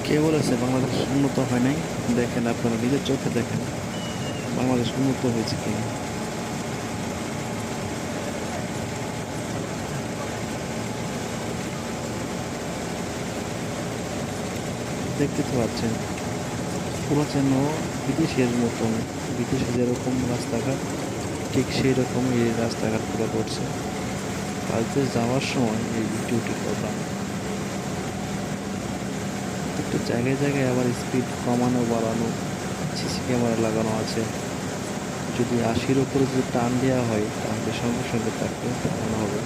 কে বলেছে বাংলাদেশ উন্নত হয় নাই? দেখেন, আপনারা নিজের চোখে দেখেন বাংলাদেশ উন্নত হয়েছে কিনা। দেখতে তো পাচ্ছেন পুরো যেন বিদেশের মতন। বিদেশে যেরকম রাস্তাঘাট, ঠিক সেই রকমই এই রাস্তাঘাটগুলো করছে। কালকে যাওয়ার সময় এই ভিডিওটি করলাম। প্রত্যেকটা জায়গায় জায়গায় আবার স্পিড কমানো বাড়ানো, সিসি ক্যামেরা লাগানো আছে। যদি 80-র উপরে যদি টান দেওয়া হয় তাহলে সঙ্গে সঙ্গে তাকে থামানো হবে।